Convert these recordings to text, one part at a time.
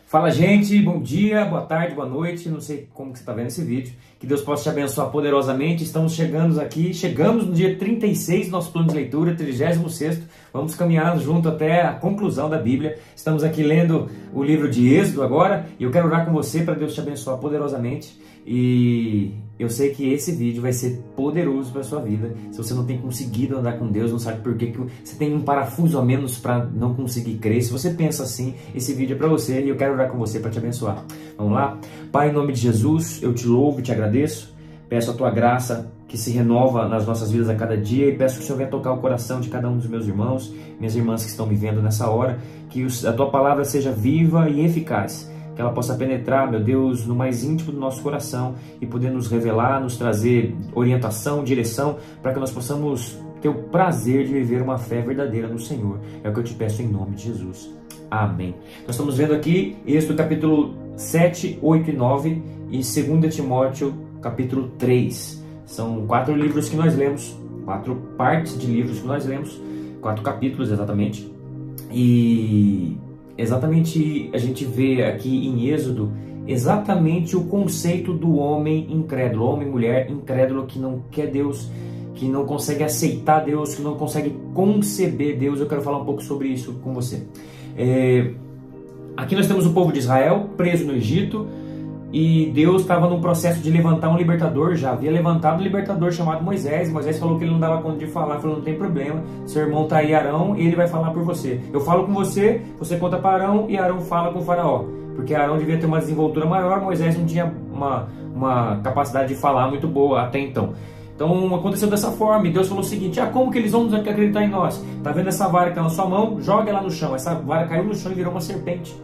Fala, gente, bom dia, boa tarde, boa noite, não sei como que você está vendo esse vídeo, que Deus possa te abençoar poderosamente. Estamos chegamos no dia 36 do nosso plano de leitura, 36º, vamos caminhar junto até a conclusão da Bíblia. Estamos aqui lendo o livro de Êxodo agora, e eu quero orar com você para Deus te abençoar poderosamente, e eu sei que esse vídeo vai ser poderoso para a sua vida. Se você não tem conseguido andar com Deus, não sabe por que você tem um parafuso a menos para não conseguir crer, se você pensa assim, esse vídeo é para você e eu quero orar com você para te abençoar. Vamos lá? Pai, em nome de Jesus, eu te louvo e te agradeço. Peço a tua graça que se renova nas nossas vidas a cada dia e peço que o Senhor venha tocar o coração de cada um dos meus irmãos, minhas irmãs que estão me vendo nessa hora, que a tua palavra seja viva e eficaz, que ela possa penetrar, meu Deus, no mais íntimo do nosso coração e poder nos revelar, nos trazer orientação, direção, para que nós possamos ter o prazer de viver uma fé verdadeira no Senhor. É o que eu te peço em nome de Jesus. Amém. Nós estamos vendo aqui Êxodo capítulo 7, 8 e 9 e 2 Timóteo capítulo 3. São 4 livros que nós lemos, 4 partes de livros que nós lemos, 4 capítulos exatamente. E exatamente a gente vê aqui em Êxodo exatamente o conceito do homem incrédulo, homem e mulher incrédulo que não quer Deus, que não consegue aceitar Deus, que não consegue conceber Deus. Eu quero falar um pouco sobre isso com você. Aqui nós temos o povo de Israel preso no Egito e Deus estava no processo de levantar um libertador, já havia levantado um libertador chamado Moisés. Moisés falou que ele não dava conta de falar, falou: não tem problema, seu irmão está aí, Arão, e ele vai falar por você. Eu falo com você, você conta para Arão e Arão fala com o faraó, porque Arão devia ter uma desenvoltura maior, Moisés não tinha uma capacidade de falar muito boa até então. Então aconteceu dessa forma, e Deus falou o seguinte: como que eles vão acreditar em nós? Tá vendo essa vara que está na sua mão? Joga ela no chão. Essa vara caiu no chão e virou uma serpente.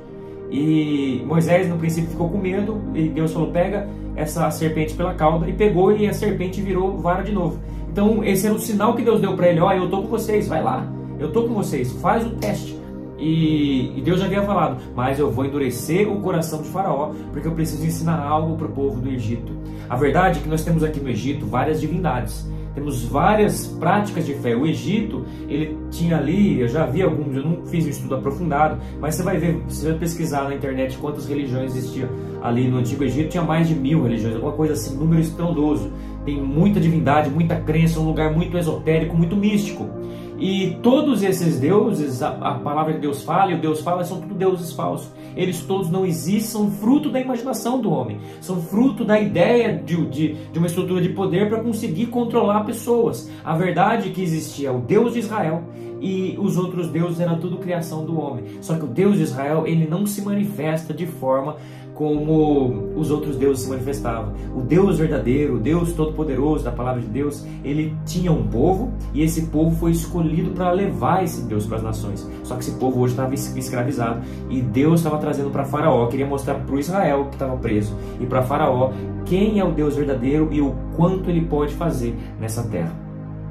E Moisés no princípio ficou com medo, e Deus falou: pega essa serpente pela cauda, e pegou, e a serpente virou vara de novo. Então esse era o sinal que Deus deu para ele: eu estou com vocês, vai lá, eu estou com vocês, faz o teste. E Deus já havia falado: mas eu vou endurecer o coração de Faraó, porque eu preciso ensinar algo para o povo do Egito. A verdade é que nós temos aqui no Egito várias divindades, temos várias práticas de fé. O Egito, ele tinha ali, eu já vi alguns, eu não fiz um estudo aprofundado, mas você vai ver, você vai pesquisar na internet quantas religiões existiam ali no Antigo Egito. Tinha mais de 1000 religiões, alguma coisa assim, número estrondoso. Tem muita divindade, muita crença, um lugar muito esotérico, muito místico. E todos esses deuses, a palavra que Deus fala e o Deus fala, são tudo deuses falsos. Eles todos não existem, são fruto da imaginação do homem, são fruto da ideia de uma estrutura de poder para conseguir controlar pessoas. A verdade é que existia o Deus de Israel e os outros deuses eram tudo criação do homem. Só que o Deus de Israel, ele não se manifesta de forma como os outros deuses se manifestavam. O Deus verdadeiro, o Deus todo-poderoso da palavra de Deus, ele tinha um povo, e esse povo foi escolhido para levar esse Deus para as nações. Só que esse povo hoje estava escravizado, e Deus estava trazendo para Faraó, queria mostrar para o Israel que estava preso, e para Faraó quem é o Deus verdadeiro e o quanto ele pode fazer nessa terra.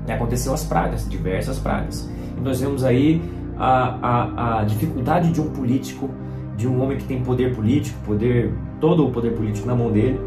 E aconteceu as pragas, diversas pragas. E nós vemos aí a dificuldade de um político, de um homem que tem poder político, todo o poder político na mão dele,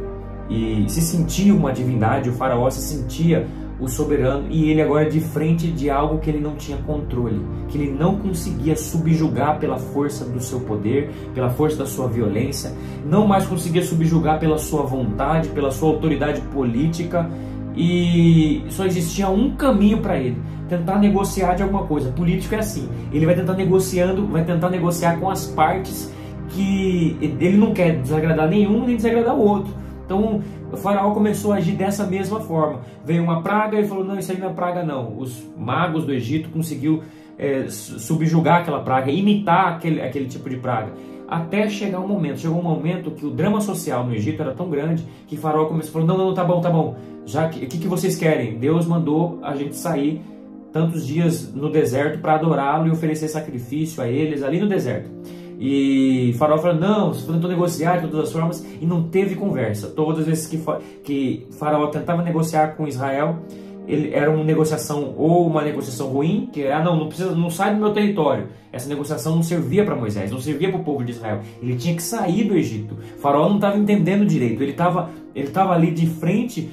e se sentia uma divindade. O faraó se sentia o soberano, e ele agora de frente de algo que ele não tinha controle, que ele não conseguia subjugar pela força do seu poder, pela força da sua violência, não mais conseguia subjugar pela sua vontade, pela sua autoridade política, e só existia um caminho para ele: tentar negociar de alguma coisa. Político é assim, ele vai tentar negociar com as partes que ele não quer desagradar nenhum nem desagradar o outro. Então o faraó começou a agir dessa mesma forma. Veio uma praga e falou: não, isso aí não é praga não. Os magos do Egito conseguiu subjugar aquela praga, imitar aquele tipo de praga, até chegar um momento. Chegou um momento que o drama social no Egito era tão grande que o faraó começou a falar: não, tá bom, já que, o que vocês querem? Deus mandou a gente sair tantos dias no deserto para adorá-lo e oferecer sacrifício a eles ali no deserto. E Faraó falou: não, você tentou negociar de todas as formas, e não teve conversa. Todas as vezes que Faraó tentava negociar com Israel, era uma negociação, ou uma negociação ruim, que era: não sai do meu território. Essa negociação não servia para Moisés, não servia para o povo de Israel. Ele tinha que sair do Egito. Faraó não estava entendendo direito, ele estava ali de frente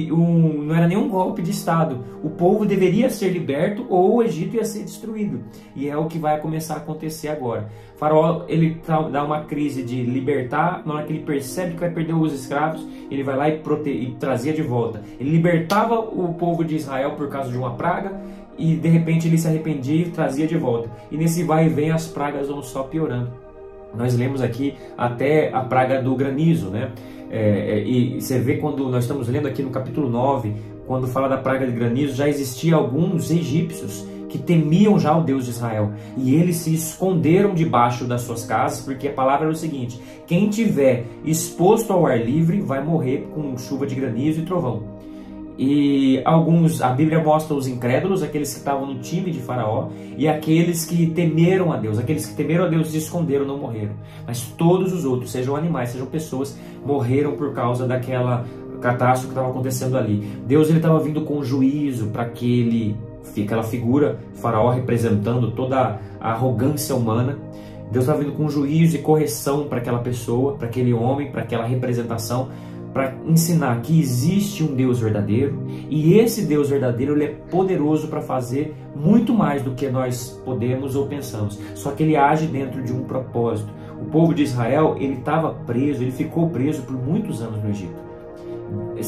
não era nenhum golpe de Estado. O povo deveria ser liberto ou o Egito ia ser destruído. E é o que vai começar a acontecer agora. O faraó, ele dá uma crise de libertar, na hora que ele percebe que vai perder os escravos, ele vai lá e trazia de volta. Ele libertava o povo de Israel por causa de uma praga, e de repente ele se arrependia e trazia de volta. E nesse vai e vem as pragas vão só piorando. Nós lemos aqui até a praga do granizo, né? E você vê quando nós estamos lendo aqui no capítulo 9, quando fala da praga de granizo, já existia alguns egípcios que temiam já o Deus de Israel. E eles se esconderam debaixo das suas casas, porque a palavra era o seguinte: quem tiver exposto ao ar livre vai morrer com chuva de granizo e trovão. E a Bíblia mostra os incrédulos, aqueles que estavam no time de Faraó, e aqueles que temeram a Deus. Aqueles que temeram a Deus se esconderam, não morreram. Mas todos os outros, sejam animais, sejam pessoas, morreram por causa daquela catástrofe que estava acontecendo ali. Deus estava vindo com juízo para aquela figura, Faraó representando toda a arrogância humana. Deus estava vindo com juízo e correção para aquela pessoa, para aquele homem, para aquela representação, para ensinar que existe um Deus verdadeiro, e esse Deus verdadeiro ele é poderoso para fazer muito mais do que nós podemos ou pensamos, só que ele age dentro de um propósito. O povo de Israel, ele estava preso, ele ficou preso por muitos anos no Egito.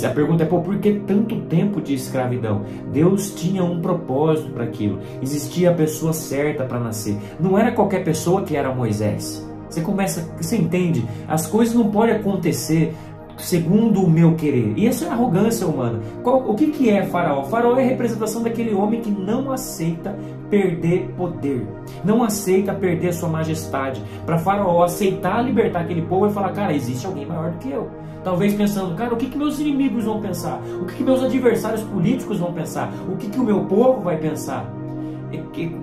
A pergunta é, por que tanto tempo de escravidão? Deus tinha um propósito para aquilo, existia a pessoa certa para nascer, não era qualquer pessoa que era Moisés. Você entende? As coisas não podem acontecer segundo o meu querer. E isso é arrogância humana. O que é Faraó? Faraó é a representação daquele homem que não aceita perder poder, não aceita perder a sua majestade. Para Faraó aceitar libertar aquele povo e falar, cara, existe alguém maior do que eu. Talvez pensando, cara, o que meus inimigos vão pensar? O que meus adversários políticos vão pensar? O que o meu povo vai pensar?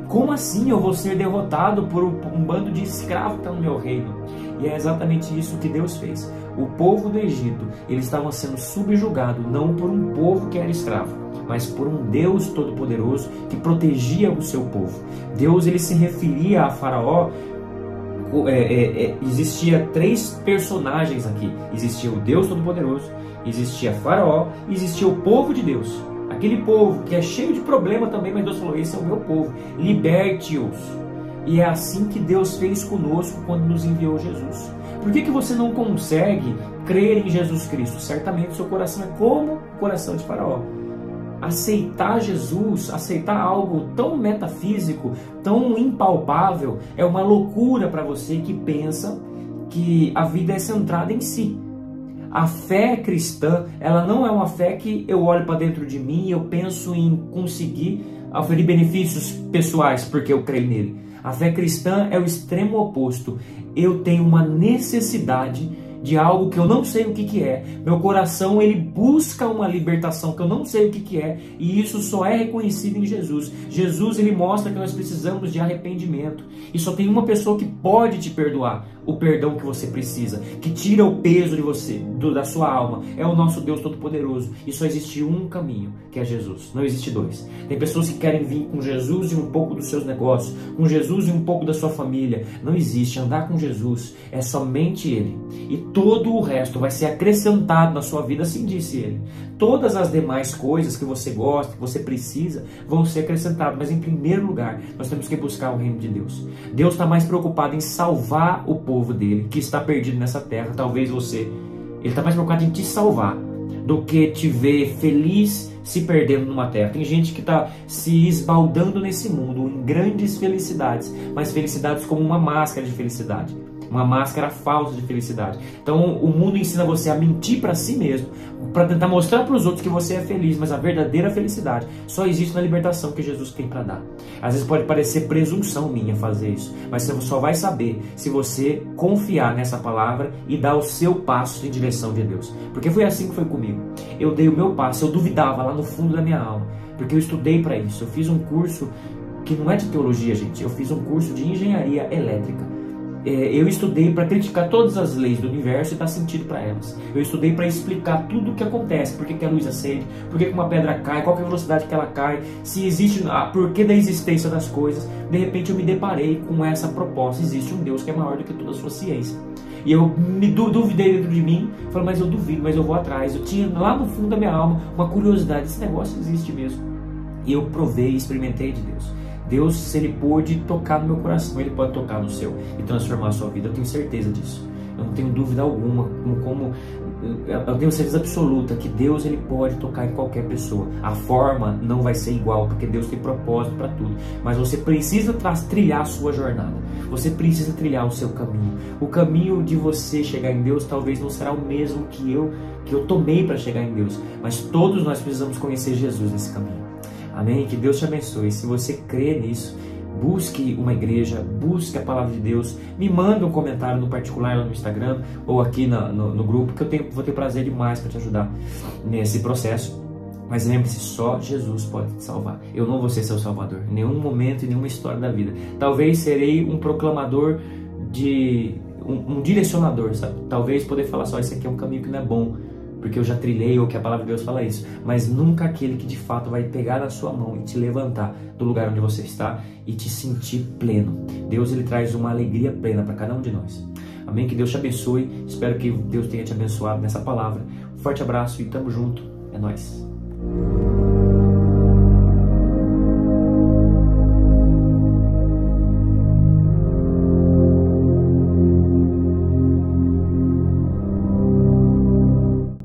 Como assim eu vou ser derrotado por um bando de escravos que está no meu reino? E é exatamente isso que Deus fez. O povo do Egito, eles estavam sendo subjugados não por um povo que era escravo, mas por um Deus todo-poderoso que protegia o seu povo. Deus, ele se referia a Faraó. Existia três personagens aqui. Existia o Deus todo-poderoso, existia Faraó e existia o povo de Deus. Aquele povo que é cheio de problema também, mas Deus falou, esse é o meu povo, liberte-os. E é assim que Deus fez conosco quando nos enviou Jesus. Por que você não consegue crer em Jesus Cristo? Certamente seu coração é como o coração de Faraó. Aceitar Jesus, aceitar algo tão metafísico, tão impalpável, é uma loucura para você que pensa que a vida é centrada em si. A fé cristã, ela não é uma fé que eu olho para dentro de mim e eu penso em conseguir oferir benefícios pessoais porque eu creio nele. A fé cristã é o extremo oposto. Eu tenho uma necessidade de algo que eu não sei o que é. Meu coração, ele busca uma libertação que eu não sei o que é, e isso só é reconhecido em Jesus. Jesus, ele mostra que nós precisamos de arrependimento, e só tem uma pessoa que pode te perdoar o perdão que você precisa, que tira o peso de você, da sua alma. É o nosso Deus Todo-Poderoso, e só existe um caminho, que é Jesus. Não existe dois. Tem pessoas que querem vir com Jesus e um pouco dos seus negócios, com Jesus e um pouco da sua família. Não existe. Andar com Jesus é somente Ele, e todo o resto vai ser acrescentado na sua vida, assim disse Ele. Todas as demais coisas que você gosta, que você precisa, vão ser acrescentadas, mas em primeiro lugar, nós temos que buscar o reino de Deus. Deus está mais preocupado em salvar o povo dele, que está perdido nessa terra, talvez você. Ele está mais preocupado em te salvar, do que te ver feliz se perdendo numa terra. Tem gente que está se esbaldando nesse mundo em grandes felicidades, mas felicidades como uma máscara de felicidade, uma máscara falsa de felicidade. Então o mundo ensina você a mentir para si mesmo, para tentar mostrar para os outros que você é feliz, mas a verdadeira felicidade só existe na libertação que Jesus tem para dar. Às vezes pode parecer presunção minha fazer isso, mas você só vai saber se você confiar nessa palavra e dar o seu passo em direção de Deus. Porque foi assim que foi comigo. Eu dei o meu passo, eu duvidava lá no fundo da minha alma, porque eu estudei para isso. Eu fiz um curso que não é de teologia, gente. Eu fiz um curso de engenharia elétrica. Eu estudei para criticar todas as leis do universo e dar sentido para elas. Eu estudei para explicar tudo o que acontece, por que a luz acende, por que uma pedra cai, qual que é a velocidade que ela cai, se existe, por que da existência das coisas. De repente eu me deparei com essa proposta: existe um Deus que é maior do que toda a sua ciência. E eu me duvidei dentro de mim, falei, mas eu duvido, mas eu vou atrás. Eu tinha lá no fundo da minha alma uma curiosidade, esse negócio existe mesmo. E eu provei, experimentei de Deus. Deus, se Ele pôde tocar no meu coração, Ele pode tocar no seu e transformar a sua vida. Eu tenho certeza disso. Eu não tenho dúvida alguma, eu tenho certeza absoluta que Deus, Ele pode tocar em qualquer pessoa. A forma não vai ser igual, porque Deus tem propósito para tudo. Mas você precisa trilhar a sua jornada. Você precisa trilhar o seu caminho. O caminho de você chegar em Deus talvez não será o mesmo que eu tomei para chegar em Deus. Mas todos nós precisamos conhecer Jesus nesse caminho. Amém? Que Deus te abençoe. Se você crê nisso, busque uma igreja, busque a palavra de Deus, me manda um comentário no particular lá no Instagram ou aqui no grupo, que eu vou ter prazer demais para te ajudar nesse processo. Mas lembre-se, só Jesus pode te salvar. Eu não vou ser seu salvador, em nenhum momento, em nenhuma história da vida. Talvez serei um proclamador um direcionador, sabe? Talvez poder falar só, esse aqui é um caminho que não é bom, porque eu já trilhei, ou que a palavra de Deus fala isso, mas nunca aquele que de fato vai pegar na sua mão e te levantar do lugar onde você está e te sentir pleno. Deus, Ele traz uma alegria plena para cada um de nós. Amém? Que Deus te abençoe. Espero que Deus tenha te abençoado nessa palavra. Um forte abraço e tamo junto. É nóis.